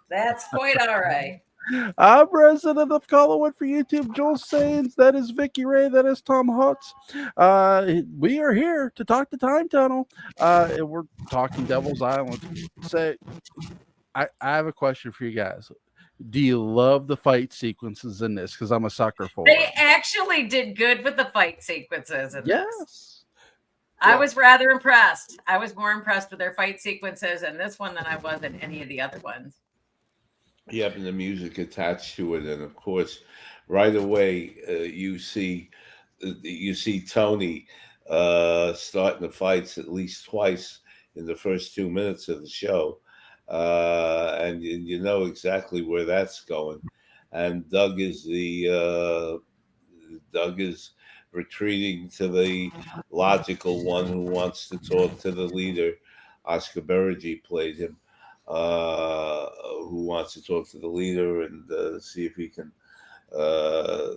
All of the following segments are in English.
That's quite all right. I'm President of Collinwood for YouTube, Joel Sains. That is Vicki Ray. That is Tom Hotz. We are here to talk the time tunnel. And we're talking Devil's Island. Say, I have a question for you guys. Do you love the fight sequences in this? Because I'm a sucker for They them. actually did good with the fight sequences in this. Yes. I was rather impressed. I was more impressed with their fight sequences in this one than I was in any of the other ones. Yeah, and the music attached to it, and of course, right away you see Tony starting the fights at least twice in the first 2 minutes of the show, and you know exactly where that's going. And Doug is retreating to the logical one who wants to talk to the leader. Oscar Beregi played him, uh, who wants to talk to the leader and see if he can. Uh,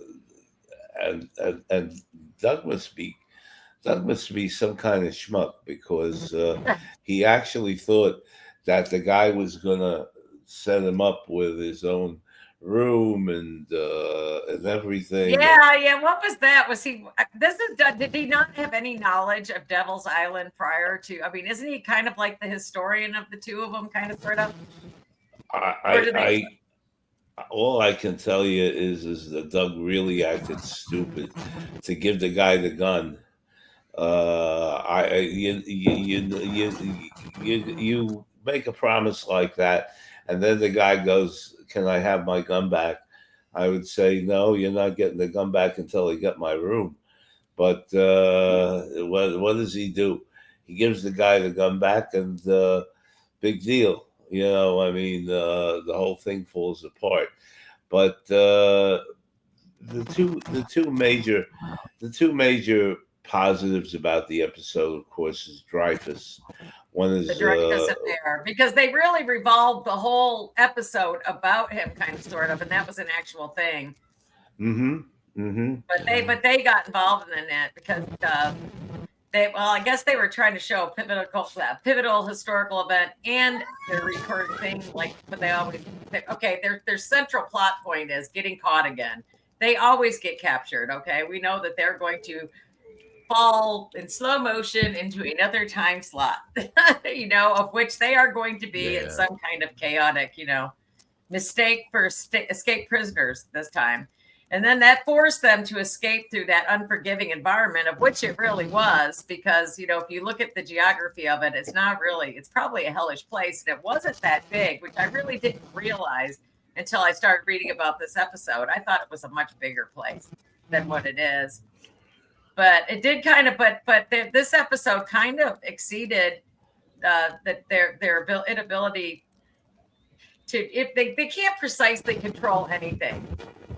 and Doug must be Doug must be some kind of schmuck because he actually thought that the guy was gonna set him up with his own room and everything. And Yeah, yeah. What was that? Was he? This is. Did he not have any knowledge of Devil's Island prior to? I mean, isn't he kind of like the historian of the two of them, kind of sort of? I, Or I, do they? I all I can tell you is that Doug really acted stupid to give the guy the gun. You make a promise like that, and then the guy goes, "Can I have my gun back?" I would say, "No, you're not getting the gun back until I get my room." But what does he do? He gives the guy the gun back, and big deal. You know, I mean, the whole thing falls apart. But the two major positives about the episode, of course, is Dreyfus. One The is Dreyfus affair, because they really revolved the whole episode about him, kind of sort of, and that was an actual thing. mm-hmm, mm-hmm. But they got involved in that because they well, I guess they were trying to show a pivotal historical event and their recurring thing, like but they always okay, their central plot point is getting caught again. They always get captured. Okay, we know that they're going to fall in slow motion into another time slot, of which they are going to be in Yeah. some kind of chaotic, mistake for escape prisoners this time. And then that forced them to escape through that unforgiving environment, of which it really was, because, if you look at the geography of it, it's probably a hellish place. And it wasn't that big, which I really didn't realize until I started reading about this episode. I thought it was a much bigger place than what it is. But it did kind of, this episode kind of exceeded their inability to, if they can't precisely control anything.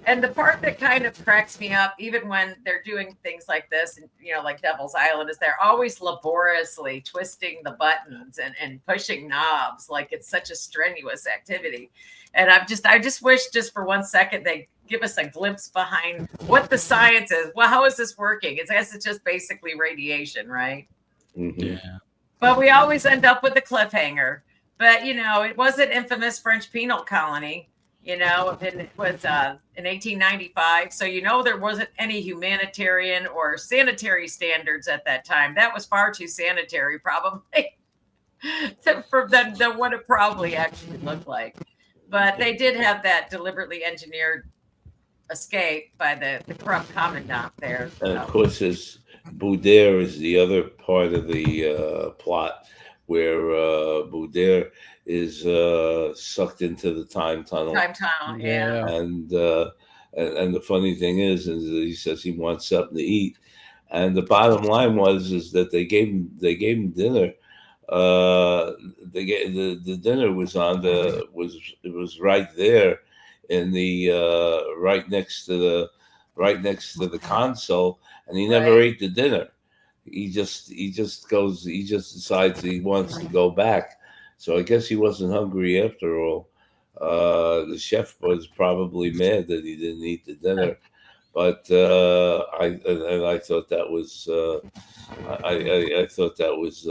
And the part that kind of cracks me up, even when they're doing things like this, and like Devil's Island, is they're always laboriously twisting the buttons and pushing knobs like it's such a strenuous activity. And I just wish just for 1 second they give us a glimpse behind what the science is. Well, how is this working? I guess it's just basically radiation, right? Mm-hmm. Yeah. But we always end up with a cliffhanger. But it was an infamous French penal colony. And it was in 1895. So there wasn't any humanitarian or sanitary standards at that time. That was far too sanitary, probably, than what it probably actually looked like. But they did have that deliberately engineered escape by the corrupt commandant there. And of So. course, there's Boudère is the other part of the plot where Boudère is sucked into the time tunnel. Time tunnel, yeah. Yeah. And the funny thing is he says he wants something to eat, and the bottom line is that they gave him dinner. The dinner was on the was it was right there in the right next to the console, and he never Right. ate the dinner. He just decides he wants to go back. So I guess he wasn't hungry after all. The chef was probably mad that he didn't eat the dinner, but I thought that was I thought that was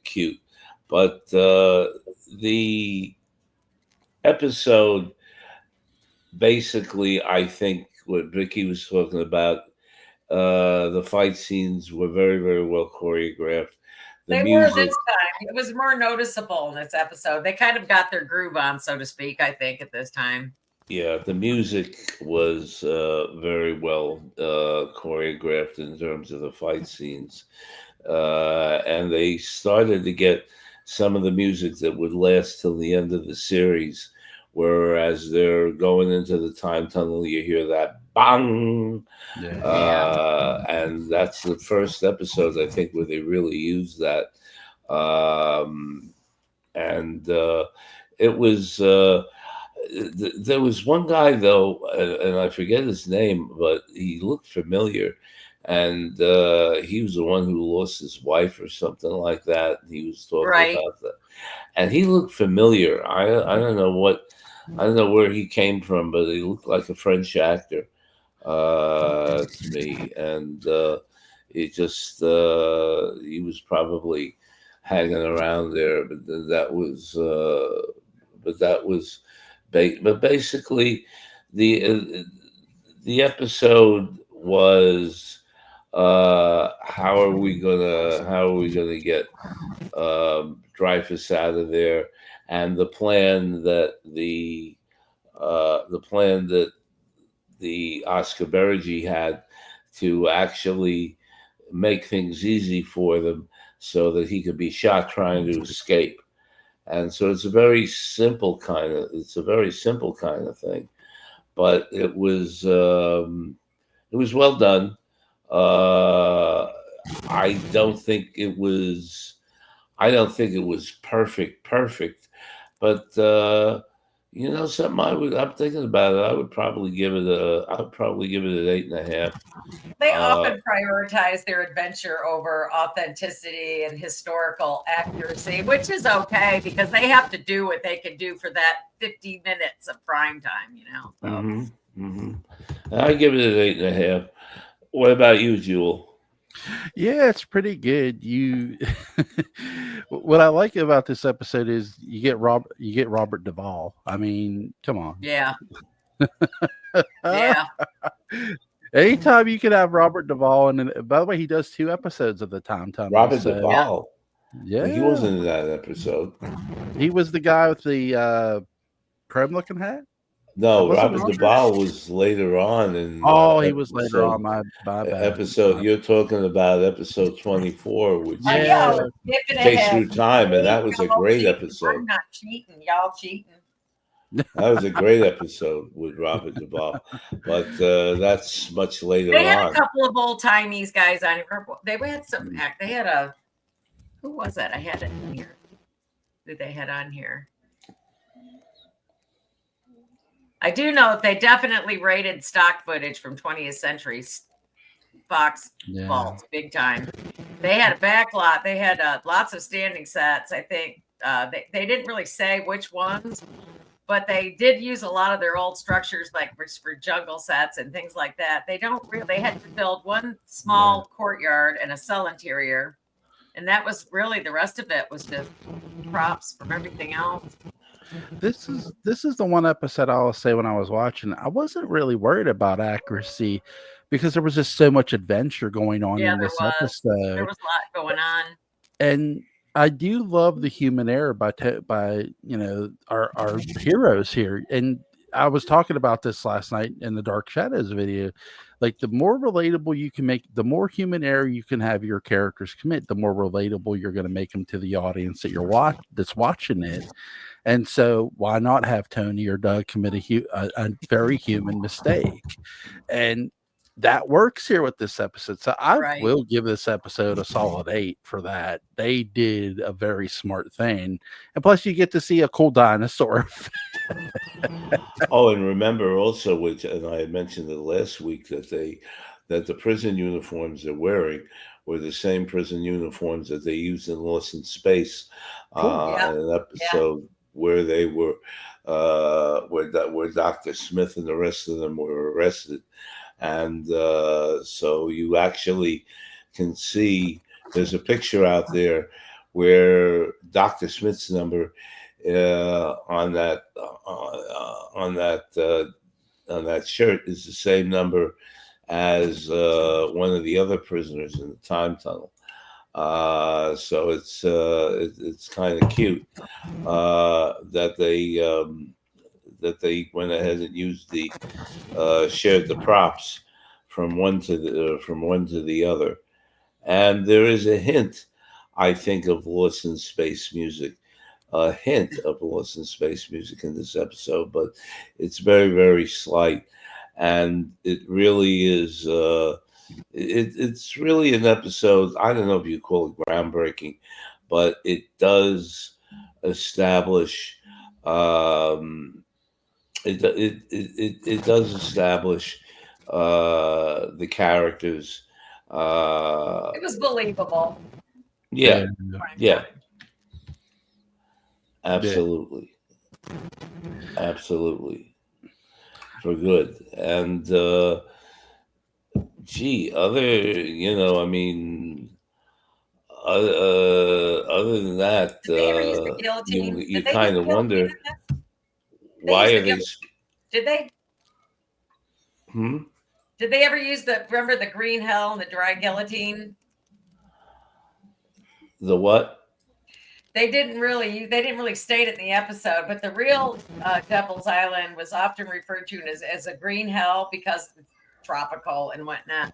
cute. But the episode, basically, I think what Vicki was talking about, the fight scenes were very, very well choreographed. The They were music, this time. It was more noticeable in this episode. They kind of got their groove on, so to speak, I think, at this time. yeah, the music was very well choreographed in terms of the fight scenes. And they started to get some of the music that would last till the end of the series. Whereas they're going into the time tunnel, you hear that bang, Yeah. and that's the first episode I think where they really used that. And it was there was one guy though, and I forget his name, but he looked familiar, and he was the one who lost his wife or something like that. He was talking Right. about that, and he looked familiar. I don't know what, I don't know where he came from, but he looked like a French actor to me, and it just he was probably hanging around there, but that was but basically the episode was how are we gonna get Dreyfus out of there, and the plan that the Oscar Beregi had to actually make things easy for them so that he could be shot trying to escape. And so it's a very simple kind of thing, but it was well done. Uh, I don't think it was perfect, but you know something, I'm thinking about it. I would probably give it an 8.5. They Uh, often prioritize their adventure over authenticity and historical accuracy, which is okay because they have to do what they can do for that 50 minutes of prime time, you know. So. hmm hmm I give it an 8.5. What about you, Jewel? Yeah, it's pretty good. You what I like about this episode is you get Robert Duvall. I mean, come on. Yeah. Yeah. Anytime you can have Robert Duvall, and by the way, he does 2 episodes of the Time Tunnel. Robert So Yeah. Duvall. yeah, He wasn't in that episode. he was the guy with the chrome-looking hat. That No, wasn't Robert Roger. Duvall was later on in Oh, he was later on. My bad. episode. You're talking about episode 24, which Oh, is yeah, I was skipping Chase ahead. Through Time, and that was a Y'all great cheating. episode. I'm not cheating. Y'all cheating. That was a great episode with Robert Duvall, but that's much later They had a on. couple of old timey guys on here. They had some act. They had a who was that? I had it in here. Who they had on here? I do know they definitely rated stock footage from 20th century Fox Yeah. vaults big time. They had a back lot. They had lots of standing sets. I think they didn't really say which ones, but they did use a lot of their old structures, like for jungle sets and things like that. They don't really. They had to build one small courtyard and a cell interior, and that was really the rest of it was just props from everything else. This is the one episode I'll say when I was watching. I wasn't really worried about accuracy because there was just so much adventure going on Yeah, in there this was. episode. There was a lot going on. And I do love the human error by you know our heroes here. And I was talking about this last night in the Dark Shadows video. Like the more relatable you can make, the more human error you can have your characters commit, the more relatable you're going to make them to the audience that's watching it. And so, why not have Tony or Doug commit a very human mistake? And that works here with this episode. So, I will give this episode a solid 8 for that. They did a very smart thing. And plus, you get to see a cool dinosaur. Oh, and remember also, which, and I mentioned it last week, that the prison uniforms they're wearing were the same prison uniforms that they used in Lost in Space, in an episode where they were where Dr. Smith and the rest of them were arrested. And so you actually can see there's a picture out there where Dr. Smith's number on that shirt is the same number as one of the other prisoners in the time tunnel. So it's kind of cute that they went ahead and used shared the props from one to the other. And there is a hint, I think, of Lost in Space music. A hint of Lost in Space music in this episode, but it's very, very slight. And it really is, it's really an episode, I don't know if you call it groundbreaking, but it does establish, it does establish the characters. It was believable. Yeah, Yeah. yeah, absolutely, absolutely, for good. And I mean, other than that, Did they ever use the guillotine? you Did they use kind the of guillotine wonder in this? why used are the they? Did they? Hmm? Did they ever use remember the green hell and the dry guillotine? The what? They didn't really state it in the episode, but the real Devil's Island was often referred to as a green hell because it's tropical and whatnot.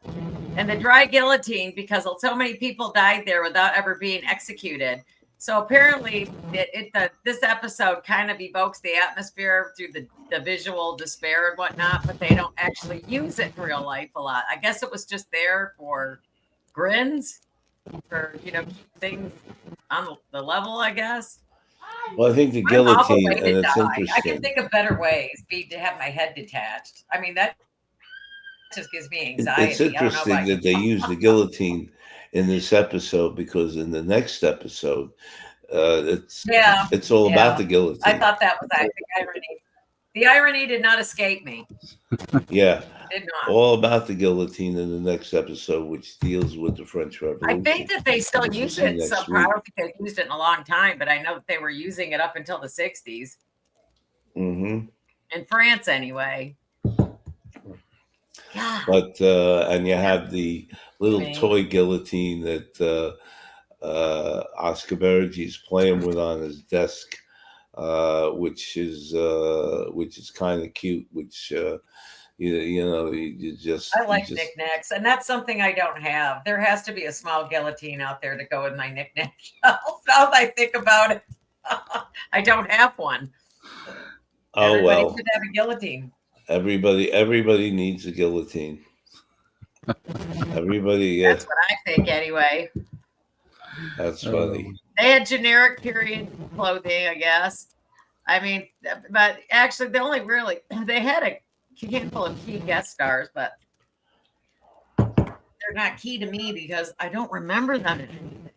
And the dry guillotine because so many people died there without ever being executed. So apparently this episode kind of evokes the atmosphere through the visual despair and whatnot, but they don't actually use it in real life a lot. I guess it was just there for grins, for keep things on the level, I guess. Well, I think the What an awful guillotine, way and to it's die. I can interesting. think of better ways to have my head detached. I mean, that just gives me anxiety. It's interesting that they use the guillotine in this episode because in the next episode, it's all about the guillotine. I thought that was the irony. The irony did not escape me. Yeah, did not. All about the guillotine in the next episode, which deals with the French Revolution. I think that they still use it somehow. I don't think they've used it in a long time, but I know that they were using it up until the 60s. Mm-hmm. In France, anyway. Yeah. But and you have the little toy guillotine that Oscar Bergi's playing with on his desk, which is kind of cute. Which you just I like knickknacks, and that's something I don't have. There has to be a small guillotine out there to go with my knickknack shelf. Now that I think about it, I don't have one. Oh, everybody well, should have a guillotine. Everybody needs a guillotine. Everybody. That's what I think, anyway. That's funny. They had generic period clothing, I guess. I mean, but actually, they had a handful of key guest stars, but they're not key to me because I don't remember them in anything.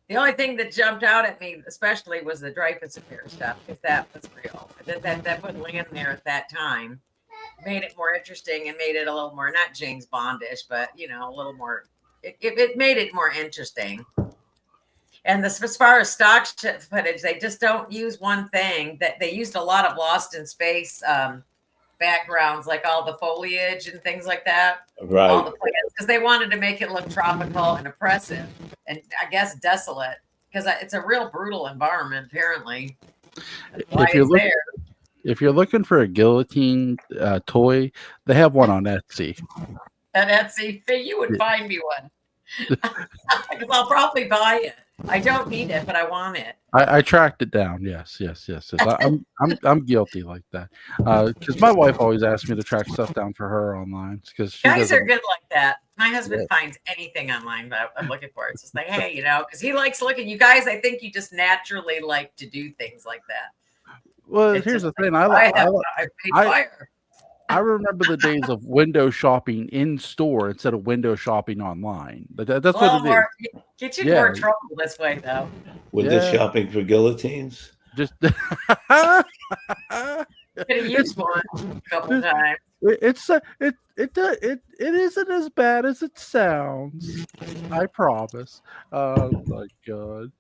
The only thing that jumped out at me, especially, was the Dreyfus Affair stuff, if that was real. That wouldn't land there at that time. Made it more interesting and made it a little more, not James Bondish, but, a little more, it made it more interesting. And as far as stock footage, they just don't use one thing. That they used a lot of Lost in Space backgrounds, like all the foliage and things like that. Right. All the plants, because they wanted to make it look tropical and oppressive and I guess desolate, because it's a real brutal environment, apparently. If you're looking for a guillotine toy, they have one on Etsy. At Etsy, you would find me one. Because I'll probably buy it. I don't need it, but I want it. I tracked it down. Yes. I'm guilty like that. Because my wife always asks me to track stuff down for her online. Because guys are good like that. My husband finds anything online that I'm looking for. It's just like, hey, because he likes looking. You guys, I think you just naturally like to do things like that. Well, here's the thing. I remember the days of window shopping in store instead of window shopping online. That's what it is. Get you more trouble this way, though. Window shopping for guillotines? Just could have used one a couple of times. It isn't as bad as it sounds. I promise. Oh my god.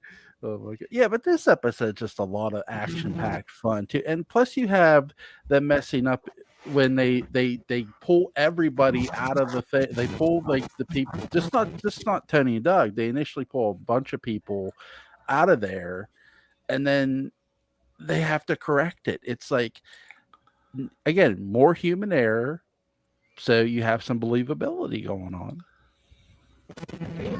Oh my God. Yeah, but this episode just a lot of action-packed fun too, and plus you have them messing up when they pull everybody out of the thing. They pull like the people, just not Tony and Doug. They initially pull a bunch of people out of there, and then they have to correct it. It's like again more human error, so you have some believability going on.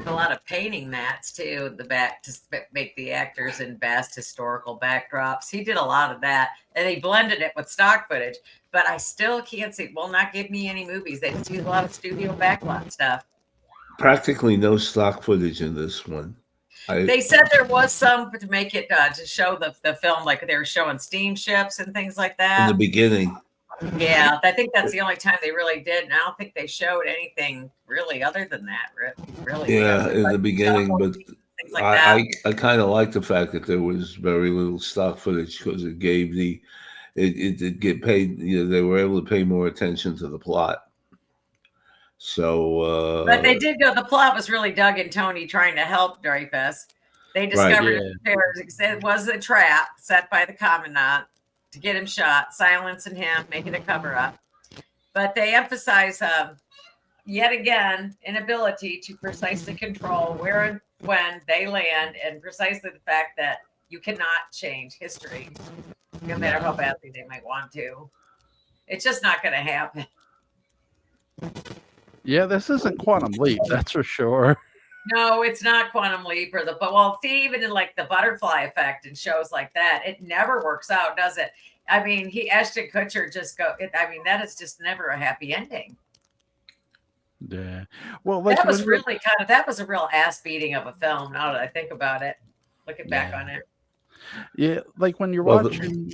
A lot of painting mats too in the back to make the actors in vast historical backdrops. He did a lot of that, and he blended it with stock footage. But I still can't see. Will not give me any movies. They just use a lot of studio backlot stuff. Practically no stock footage in this one. They said there was some to make it to show the film, like they were showing steamships and things like that in the beginning. Yeah, I think that's the only time they really did, and I don't think they showed anything really other than that. Really, Yeah, in the beginning, but things like that. I kind of like the fact that there was very little stock footage because it gave it did get paid. You know, they were able to pay more attention to the plot. So, But they did go. The plot was really Doug and Tony trying to help Dreyfus. They discovered it was a trap set by the commandant to get him shot, silencing him, making a cover up. But they emphasize yet again inability to precisely control where and when they land, and precisely the fact that you cannot change history, no matter how badly they might want to. It's just not going to happen. Yeah, this isn't Quantum Leap, that's for sure. No, it's not Quantum Leap or well, see, even in like the butterfly effect and shows like that, it never works out, does it? I mean, Ashton Kutcher that is just never a happy ending. Yeah. Well, like that was really that was a real ass beating of a film. Now that I think about it, looking back on it. Yeah, like when you're watching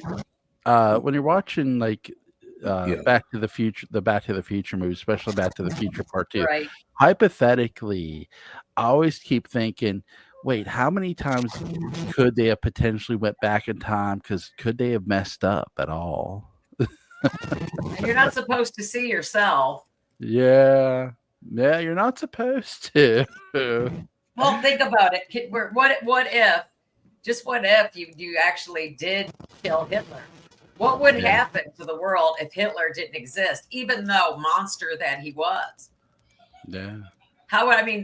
like Back to the Future, the Back to the Future movie, especially Back to the Future Part 2. Right. Hypothetically, I always keep thinking, wait, how many times could they have potentially went back in time? Because could they have messed up at all? You're not supposed to see yourself. Yeah, you're not supposed to. Well, think about it. What if you actually did kill Hitler? What would happen to the world if Hitler didn't exist, even though monster that he was? Yeah.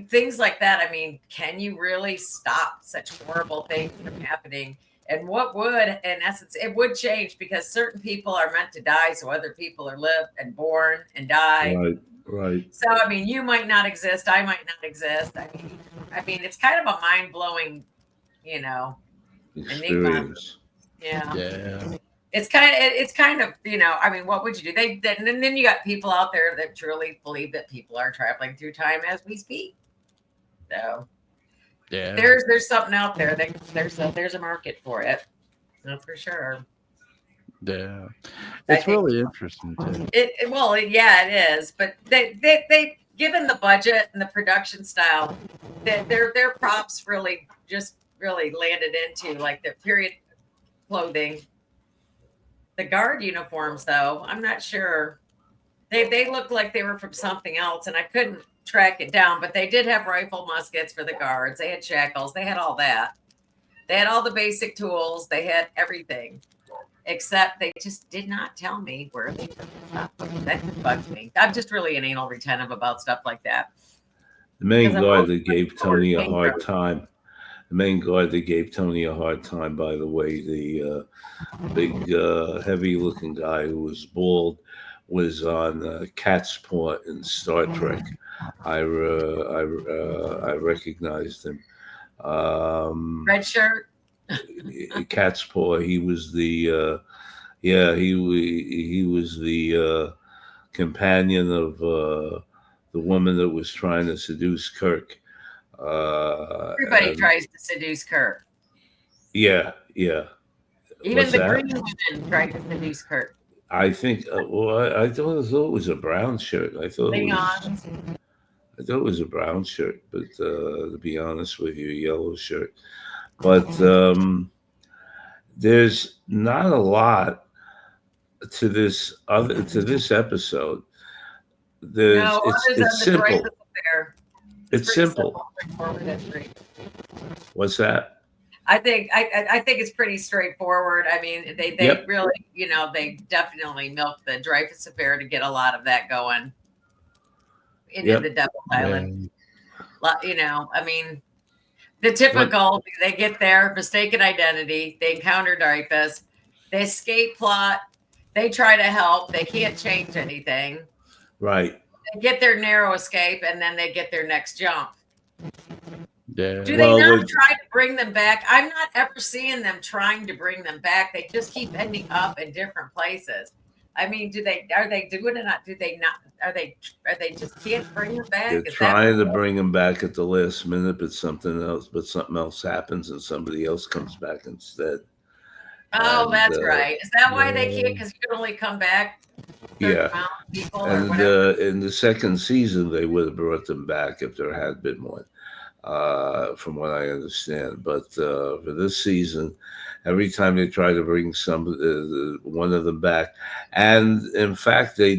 Things like that. I mean, can you really stop such horrible things from happening? And what would, in essence, it would change because certain people are meant to die, so other people are live and born and die. Right. So, you might not exist. I might not exist. It's kind of a mind-blowing, experience. Enigma. Yeah. It's kind of, what would you do? And then you got people out there that truly believe that people are traveling through time as we speak. So yeah, there's something out there that there's a market for it. That's for sure. Yeah, it's really interesting too. It is. But they given the budget and the production style, their props really landed into like the period clothing. The guard uniforms, though, I'm not sure. They looked like they were from something else, and I couldn't track it down. But they did have rifle muskets for the guards. They had shackles. They had all that. They had all the basic tools. They had everything, except they just did not tell me where they took the stuff. That bugs me. I'm just really an anal retentive about stuff like that. The main guard that gave Tony a hard time. The main guard that gave Tony a hard time, by the way, the big, heavy-looking guy who was bald, was on Cat's Paw in Star Trek. I recognized him. Red shirt. Cat's Paw. He was the he was the companion of the woman that was trying to seduce Kirk. Everybody tries to seduce Kirk. Yeah. Even the green women try to seduce Kirk. I think. I thought it was a brown shirt. I thought it was a brown shirt, but to be honest with you, a yellow shirt. But there's not a lot to this episode. It's simple. It's simple. What's that? I think it's pretty straightforward. I mean, they Yep. really, they definitely milked the Dreyfus affair to get a lot of that going into Yep. the Devil's Yeah. Island. I mean, the typical, they get there, mistaken identity, they encounter Dreyfus, they escape plot, they try to help, they can't change anything. Right. They get their narrow escape, and then they get their next jump. Yeah. Do they not try to bring them back? I'm not ever seeing them trying to bring them back. They just keep ending up in different places. I mean, are they doing it? Not? Do they not? Are they just can't bring them back? They're trying to bring them back at the last minute, but something else happens, and somebody else comes back instead. Oh, that's right. Is that why they can't? Because you can only come back. Yeah. People and in the second season, they would have brought them back if there had been one. From what I understand, but for this season, every time they try to bring one of them back, and in fact, they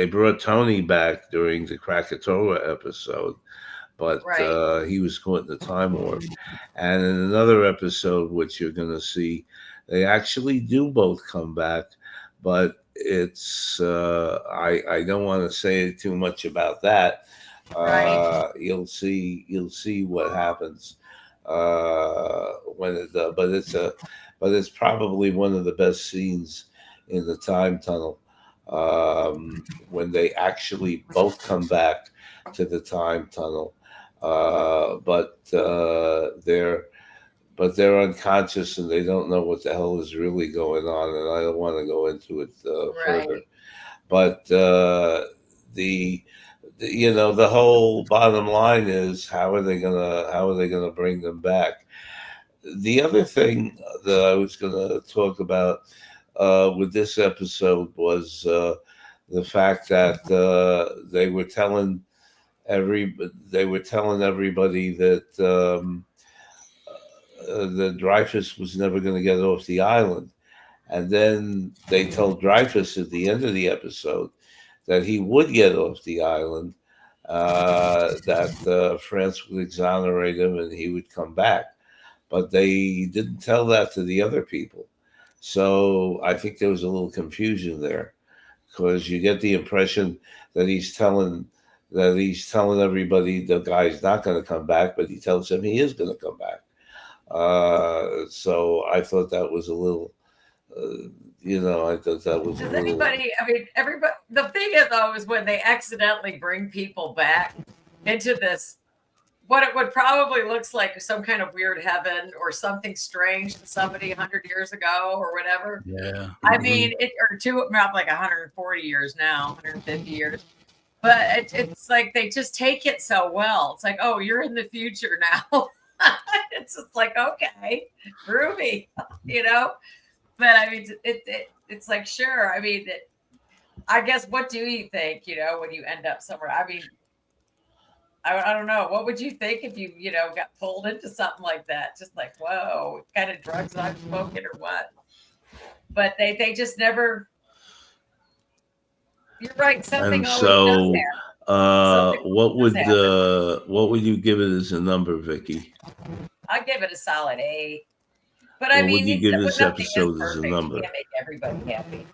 brought Tony back during the Krakatoa episode, but he was caught in the time warp. And in another episode, which you're going to see, they actually do both come back, but it's I don't want to say too much about that. You'll see what happens when it does. But it's probably one of the best scenes in the time tunnel when they actually both come back to the time tunnel, but they're unconscious and they don't know what the hell is really going on, and I don't want to go into it further. But the whole bottom line is how are they gonna bring them back? The other thing that I was gonna talk about with this episode was the fact that they were telling everybody that the Dreyfus was never going to get off the island, and then they told Dreyfus at the end of the episode that he would get off the island, that France would exonerate him and he would come back. But they didn't tell that to the other people. So I think there was a little confusion there, because you get the impression that he's telling everybody the guy's not going to come back, but he tells them he is going to come back. So I thought that was a little... I thought that was. Does anybody? I mean, everybody. The thing is, though, is when they accidentally bring people back into this, what it would probably looks like some kind of weird heaven or something strange to somebody 100 years ago or whatever. Yeah. I mean, not like 140 years now, 150 years. But it's like they just take it so well. It's like, oh, you're in the future now. It's just like, okay, groovy, But I mean, it's like, sure. I mean, I guess, what do you think, when you end up somewhere? I mean, I don't know. What would you think if you, got pulled into something like that? Just like, whoa, what kind of drugs I'm smoking or what? But they just never. You're right. Something always does happen. What would you give it as a number, Vicki? I give it a solid 8. But I mean, would you give this episode as a number? You can't make everybody happy.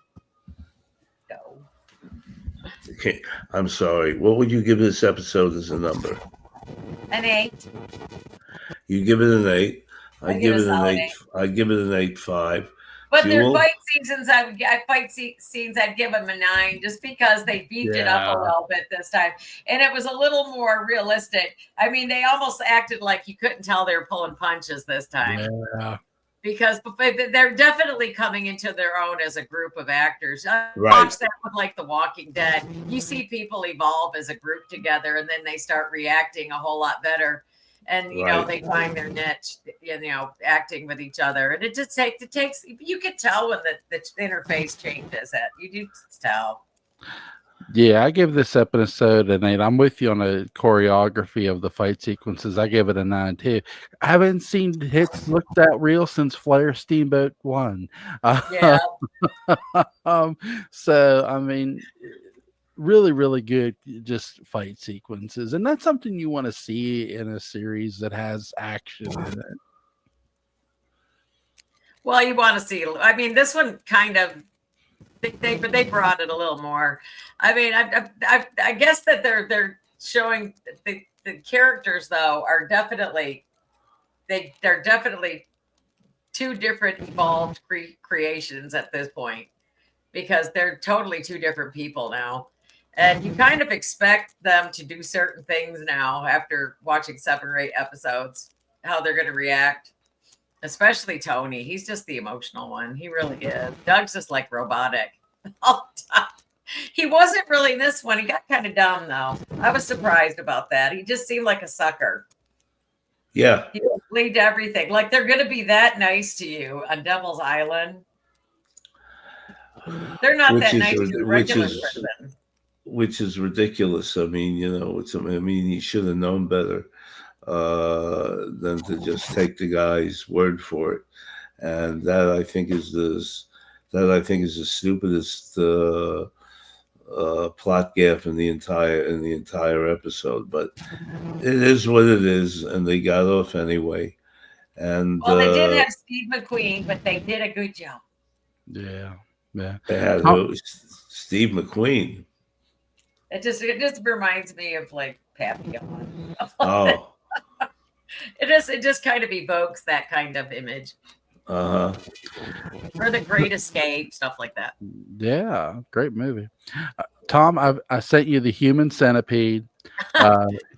Go. Okay, I'm sorry. What would you give this episode as a number? An 8. You give it an 8. I give it an 8. I give it an 8.5. But their fight scenes, I'd give them a 9, just because they beefed it up a little bit this time, and it was a little more realistic. I mean, they almost acted like you couldn't tell they were pulling punches this time. Yeah. Because they're definitely coming into their own as a group of actors. Right. Watch that with like The Walking Dead. You see people evolve as a group together, and then they start reacting a whole lot better. And they find their niche, acting with each other. And it takes. You can tell when the interface changes. You do tell. Yeah, I give this episode an 8. I'm with you on the choreography of the fight sequences. I give it a 9 too. I haven't seen hits look that real since Flair Steamboat 1. Yeah. So I mean, really, really good just fight sequences. And that's something you want to see in a series that has action in it. Well, you want to see. I mean, this one kind of they brought it a little more. I mean, I guess that they're showing the characters though are definitely they're definitely two different evolved creations at this point because they're totally two different people now. And you kind of expect them to do certain things now after watching 7 or 8 episodes, how they're going to react. Especially Tony. He's just the emotional one. He really is. Doug's just like robotic all the time. He wasn't really in this one. He got kind of dumb, though. I was surprised about that. He just seemed like a sucker. Yeah. He believed everything. Like they're going to be that nice to you on Devil's Island. They're not that nice to a regular person. Which is ridiculous. I mean, he should have known better than to just take the guy's word for it. And that I think is the stupidest plot gaffe in the entire episode. But it is what it is, and they got off anyway. And well, they did have Steve McQueen, but they did a good job. Yeah. They had Steve McQueen. It just reminds me of like Papillon. Oh. It just kind of evokes that kind of image. Uh-huh. Or The Great Escape, stuff like that. Yeah, great movie. Tom, I sent you The Human Centipede.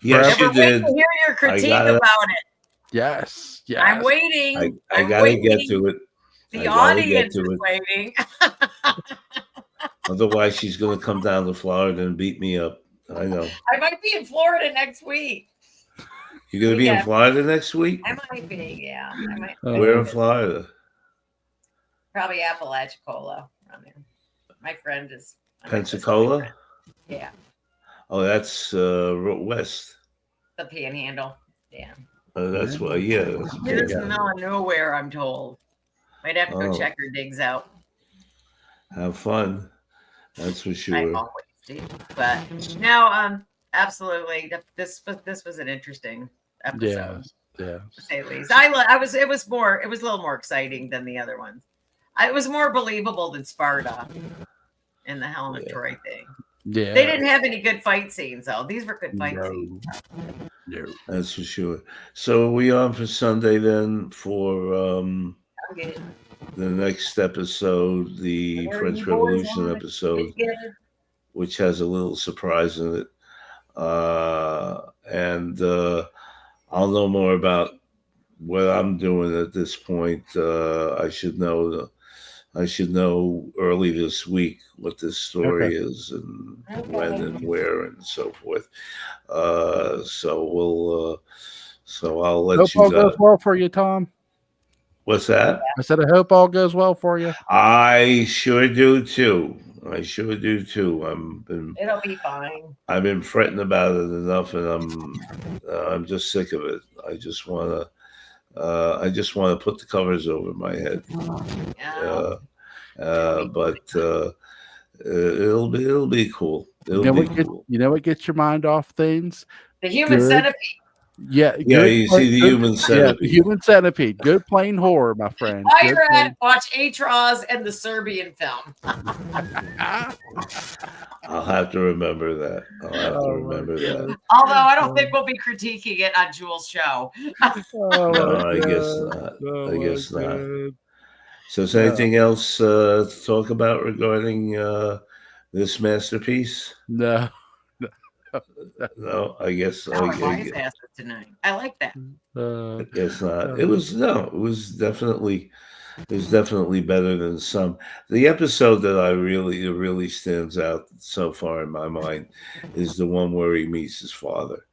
Yes, you did. To hear your critique about it. Yes. I'm waiting. I gotta get to it. The audience is waiting. Otherwise, she's going to come down to Florida and beat me up. I know. I might be in Florida next week. You're going to be in Florida next week? I might be, yeah. I might. Where in Florida? Probably Apalachicola. My friend is. Pensacola? Yeah. Oh, that's west. The Panhandle. Yeah. That's why, yeah. It's in the middle of nowhere, I'm told. Might have to go check her digs out. Have fun. That's for sure. I always do. But no, absolutely. This was an interesting episode. Yeah. To say the least. It was a little more exciting than the other ones. It was more believable than Sparta and the Helen of Troy thing. Yeah. They didn't have any good fight scenes though. These were good fight scenes. No. That's for sure. So are we on for Sunday then for the next episode, the French Revolution episode, which has a little surprise in it. And I'll know more about what I'm doing at this point. I should know early this week what this story is and when and where and so forth. So I'll let hope you all goes well for you, Tom. What's that? I said, I hope all goes well for you. I sure do too. It'll be fine. I've been fretting about it enough, and I'm just sick of it. I just want to put the covers over my head. But it'll be cool. You know what gets your mind off things? The Human Centipede. Yeah, you see the Human Centipede. Yeah, the Human Centipede. Good plain horror, my friend. While you're at it, watch Atros and the Serbian film. I'll have to remember that. Although I don't think we'll be critiquing it on Jules' show. No, I guess not. I guess not. So is there anything else to talk about regarding this masterpiece? No. No, I guess. Tonight. I like that. I guess not. It was definitely better than some. The episode that really stands out so far in my mind is the one where he meets his father.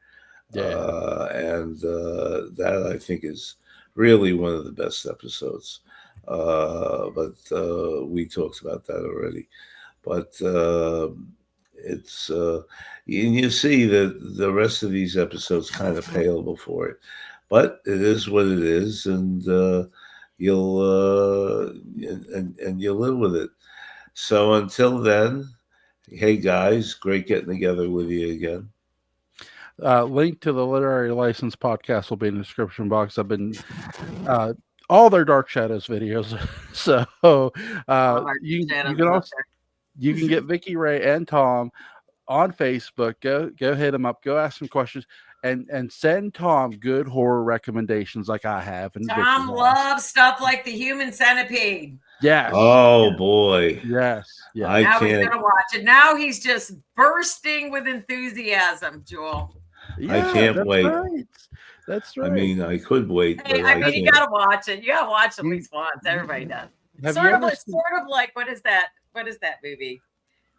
And that I think is really one of the best episodes. But we talked about that already. But it's you see that the rest of these episodes kind of pale before it, but it is what it is, and you'll live with it. So until then, Hey guys, great getting together with you again. Link to the Literary License podcast will be in the description box. I've been all their Dark Shadows videos, so you can also you can get Vicki Ray and Tom on Facebook. Go hit them up. Go ask some questions and send Tom good horror recommendations like I have. And Tom loves stuff like the Human Centipede. Yes. Oh boy. Yes. Yeah. Now he's gonna watch it. Now he's just bursting with enthusiasm, Joel. Yeah, I can't wait. Right. That's right. I mean, I could wait. Hey, but you gotta watch it. You gotta watch it at least once. Everybody does. Sort of like what is that? What is that movie?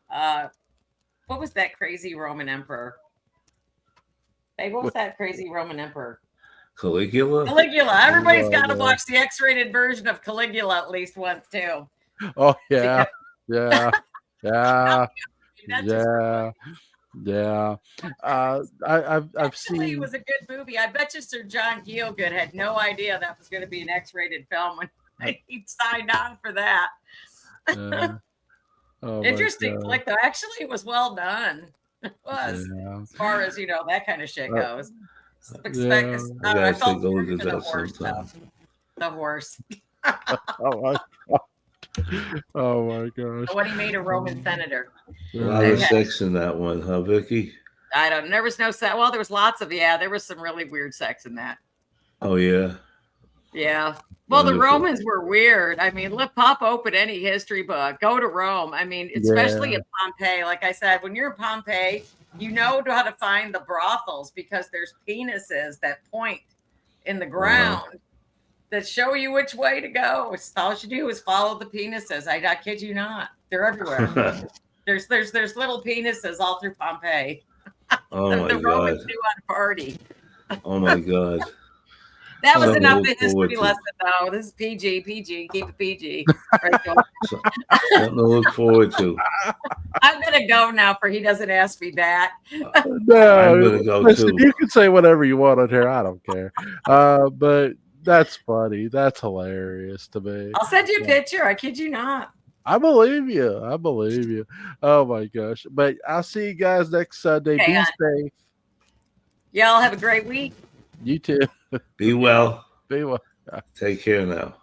What was that crazy Roman emperor? Hey, what was that crazy Roman emperor? Caligula? Caligula. Everybody's got to watch the X-rated version of Caligula at least once too. Oh yeah, yeah, yeah, yeah. I've seen. It was a good movie. I bet you Sir John Gielgud had no idea that was going to be an X-rated film when he signed on for that. Oh, interesting flick though. Actually, it was well done. It was as far as that kind of shit goes. I felt for the horse stuff. The horse. Oh my gosh! When he made a Roman senator. A lot of sex in that one, huh, Vicki? I don't. There was no sex. Well, there was lots of. Yeah, there was some really weird sex in that. Oh yeah. Yeah. Well, the Romans were weird. I mean, pop open any history book. Go to Rome. I mean, especially in Pompeii. Like I said, when you're in Pompeii, you know how to find the brothels because there's penises that point in the ground that show you which way to go. All you do is follow the penises. I kid you not. They're everywhere. there's little penises all through Pompeii. Oh my the Romans knew how to party. Oh my God. That was enough of a history lesson, though. This is PG. Keep it PG. Right, something to look forward to. I'm gonna go now, for he doesn't ask me that. No, I'm gonna go listen, too. You can say whatever you want on here. I don't care. But that's funny. That's hilarious to me. I'll send you a picture. I kid you not. I believe you. Oh my gosh! But I'll see you guys next Sunday. Be safe. Y'all have a great week. You too. Be well. Be well. Take care now.